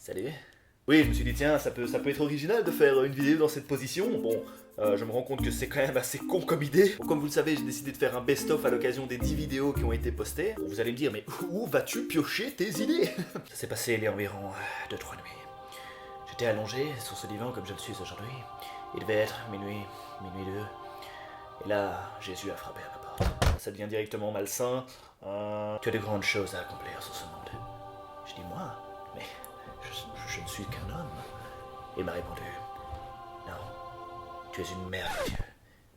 Salut. Oui, je me suis dit, tiens, ça peut être original de faire une vidéo dans cette position. Bon, je me rends compte que c'est quand même assez con comme idée. Bon, comme vous le savez, j'ai décidé de faire un best-of à l'occasion des 10 vidéos qui ont été postées. Bon, vous allez me dire, mais où vas-tu piocher tes idées? Ça s'est passé il y a environ 2-3 nuits. J'étais allongé sur ce divan comme je le suis aujourd'hui. Il devait être minuit 2. Et là, Jésus a frappé à ma porte. Ça devient directement malsain. Tu as de grandes choses à accomplir sur ce monde. Je dis, moi? Mais je ne suis qu'un homme. Il m'a répondu, non, tu es une mère de Dieu.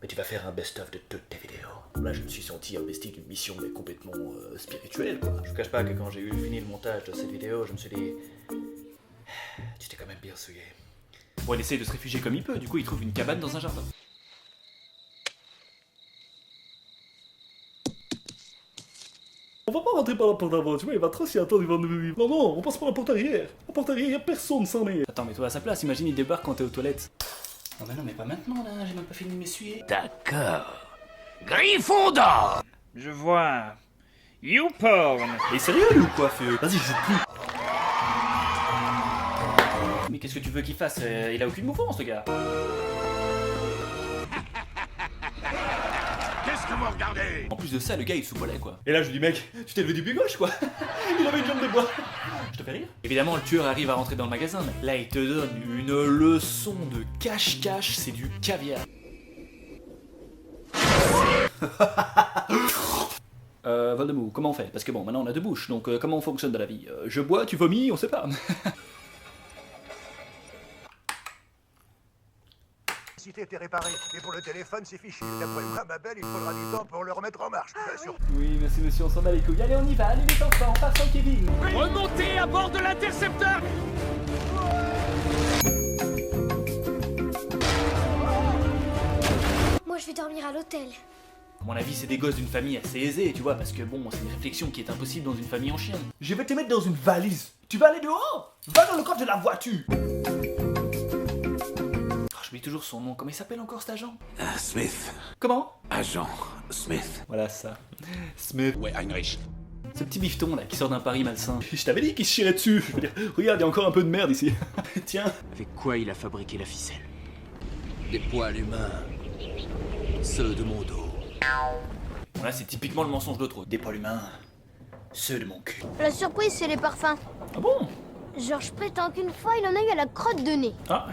Mais tu vas faire un best-of de toutes tes vidéos. Là, je me suis senti investi d'une mission mais complètement spirituelle, quoi. Je vous cache pas que quand j'ai eu fini le montage de cette vidéo, je me suis dit, tu t'es quand même bien souillé. Bon, il essaye de se réfugier comme il peut, du coup il trouve une cabane dans un jardin. On va pas rentrer par la porte d'avant, tu vois, il va trop s'y attendre, il va nous vivre. Non, non, on passe par la porte arrière. La porte arrière, y'a personne sans est. Attends, mets-toi à sa place, imagine il débarque quand t'es aux toilettes. Non mais pas maintenant là, j'ai même pas fini de m'essuyer. D'accord. Gryffondor. Je vois. YouPorn. Et sérieux lui ou quoi, feu? Vas-y, je joue plus. Mais qu'est-ce que tu veux qu'il fasse? Il a aucune mouvance, ce gars. Qu'est-ce que vous regardez? En plus de ça, le gars il sous-volait quoi. Et là, je lui dis, mec, tu t'es levé du pied gauche, quoi. Il avait une jambe de bois. Je te fais rire? Évidemment, le tueur arrive à rentrer dans le magasin, mais là il te donne une leçon de cache-cache, c'est du caviar. Voldemort, comment on fait? Parce que bon, maintenant on a 2 bouches, donc comment on fonctionne dans la vie? Je bois, tu vomis, on sait pas. L'électricité était réparée, mais pour le téléphone, c'est fichu. D'après moi, ma belle, il faudra du temps pour le remettre en marche. Bien sûr. Oui, merci monsieur, on s'en bat les couilles. Allez, on y va, allez les enfants, passons Kevin. Remontez à bord de l'intercepteur. Moi, je vais dormir à l'hôtel. À mon avis, c'est des gosses d'une famille assez aisée, tu vois, parce que bon, c'est une réflexion qui est impossible dans une famille en chien. Je vais te mettre dans une valise. Tu vas aller dehors. Va dans le coffre de la voiture. J'oublie toujours son nom, comment il s'appelle encore cet agent? Smith. Comment? Agent Smith. Voilà ça. Smith. Ouais, Heinrich. Ce petit bifton là qui sort d'un Paris malsain. Je t'avais dit qu'il se chirait dessus. Je veux dire, regarde, il y a encore un peu de merde ici. Tiens. Avec quoi il a fabriqué la ficelle? Des poils humains. Ceux de mon dos. Bon, là c'est typiquement le mensonge de trop. Des poils humains, ceux de mon cul. La surprise, c'est les parfums. Ah bon? Genre, je prétends qu'une fois, il en a eu à la crotte de nez. Ah,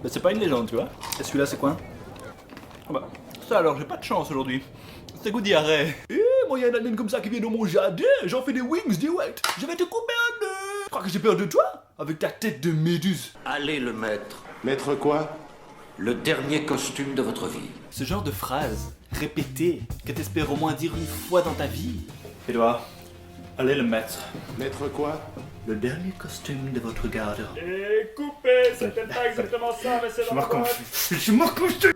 bah c'est pas une légende, tu vois. Et celui-là c'est quoi? Ah bah, ça alors, j'ai pas de chance aujourd'hui. C'est goût diarrhée. Moi, il y a un alien comme ça qui vient dans mon jardin. J'en fais des wings direct. Je vais te couper un nœud. Tu crois que j'ai peur de toi? Avec ta tête de méduse. Allez le mettre. Maître quoi? Le dernier costume de votre vie. Ce genre de phrase répétée que t'espères au moins dire une fois dans ta vie. Edouard, allez le mettre. Maître quoi? Le dernier costume de votre garde-robe. Et coupé, c'était pas exactement ça, mais c'est Je me reconfus. Je me reconfus.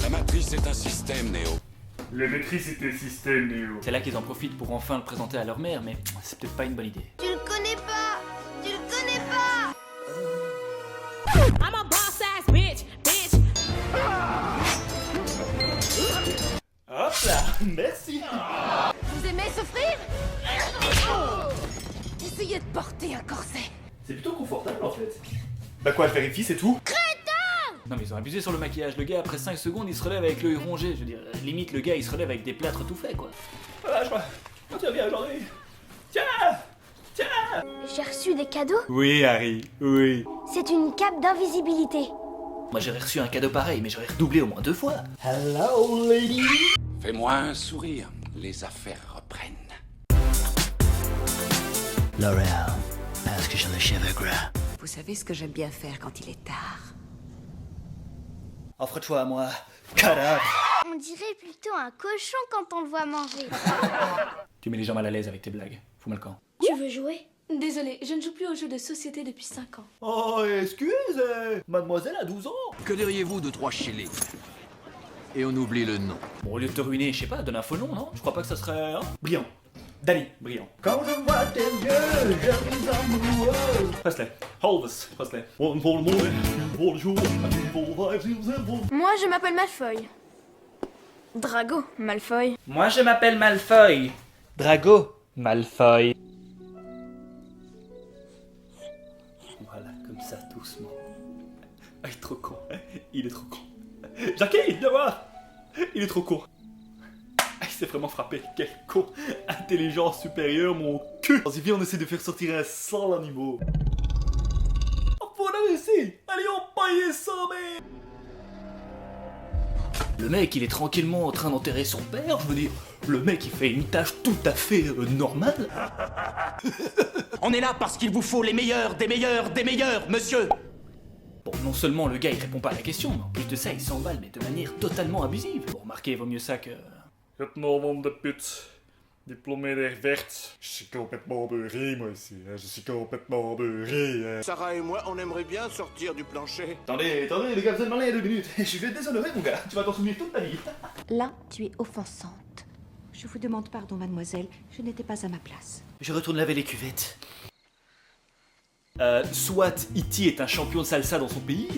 La matrice est un système, Néo. L'électricité système, Néo. C'est là qu'ils en profitent pour enfin le présenter à leur mère, mais c'est peut-être pas une bonne idée. Tu le connais pas. Tu le connais pas. I'm a boss ass bitch, bitch. Hop là, merci. Vous aimez souffrir? Essayez de porter un corset. C'est plutôt confortable en fait. Bah quoi, je vérifie, c'est tout. Non mais ils ont abusé sur le maquillage, le gars après 5 secondes il se relève avec l'œil rongé, je veux dire, limite le gars il se relève avec des plâtres tout faits quoi. Voilà, je crois. Tiens, viens aujourd'hui. Tiens. Tiens. J'ai reçu des cadeaux. Oui, Harry, oui. C'est une cape d'invisibilité. Moi j'aurais reçu un cadeau pareil mais j'aurais redoublé au moins 2 fois. Hello, lady. Fais-moi un sourire. Les affaires reprennent. L'Oréal, parce que j'ai les cheveux gras. Vous savez ce que j'aime bien faire quand il est tard? Offre-toi à moi, cadavre. On dirait plutôt un cochon quand on le voit manger. Tu mets les gens mal à l'aise avec tes blagues, fous-moi le camp. Tu veux jouer? Désolée, je ne joue plus aux jeux de société depuis 5 ans. Oh, excuse. Mademoiselle a 12 ans. Que diriez-vous de 3 shillings? Et on oublie le nom. Bon, au lieu de te ruiner, je sais pas, donne un faux nom, non? Je crois pas que ça serait... Hein, brillant. Dali, brillant. Quand je vois tes yeux, je suis amoureux. Presley. Elvis Presley. One for the morning, two for the show, and two for the vibes, Moi, je m'appelle Malfoy. Drago, Malfoy. Moi je m'appelle Malfoy. Drago Malfoy. Voilà, comme ça, doucement. Ah, il est trop con. Il est trop con. Jackie, viens voir. Il est trop con. Ah, il s'est vraiment frappé. Quel con. Intelligence supérieure, mon cul. Vas-y, viens, on essaie de faire sortir un sale animal. Oh, on a réussi. Allez, on paye ça, mais... Le mec, il est tranquillement en train d'enterrer son père. Je veux dire, le mec, il fait une tâche tout à fait normale. On est là parce qu'il vous faut les meilleurs, des meilleurs, des meilleurs, monsieur. Bon, non seulement le gars il répond pas à la question, mais en plus de ça il s'emballe mais de manière totalement abusive. Bon, remarquez, vaut mieux ça que... Goedenavond de put. Diplômé der Vert. Je suis complètement beurré, moi aussi. Je suis complètement beurré. Sarah et moi, on aimerait bien sortir du plancher. Attendez, les gars, vous êtes malins 2 minutes. Je vais te déshonorer, mon gars. Tu vas t'en souvenir toute ta vie. Là, tu es offensante. Je vous demande pardon, mademoiselle. Je n'étais pas à ma place. Je retourne laver les cuvettes. Soit E.T. est un champion de salsa dans son pays,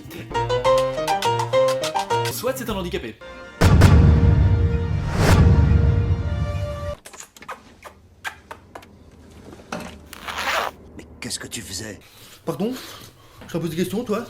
soit c'est un handicapé. Mais qu'est-ce que tu faisais? Pardon? Je te pose des questions, toi?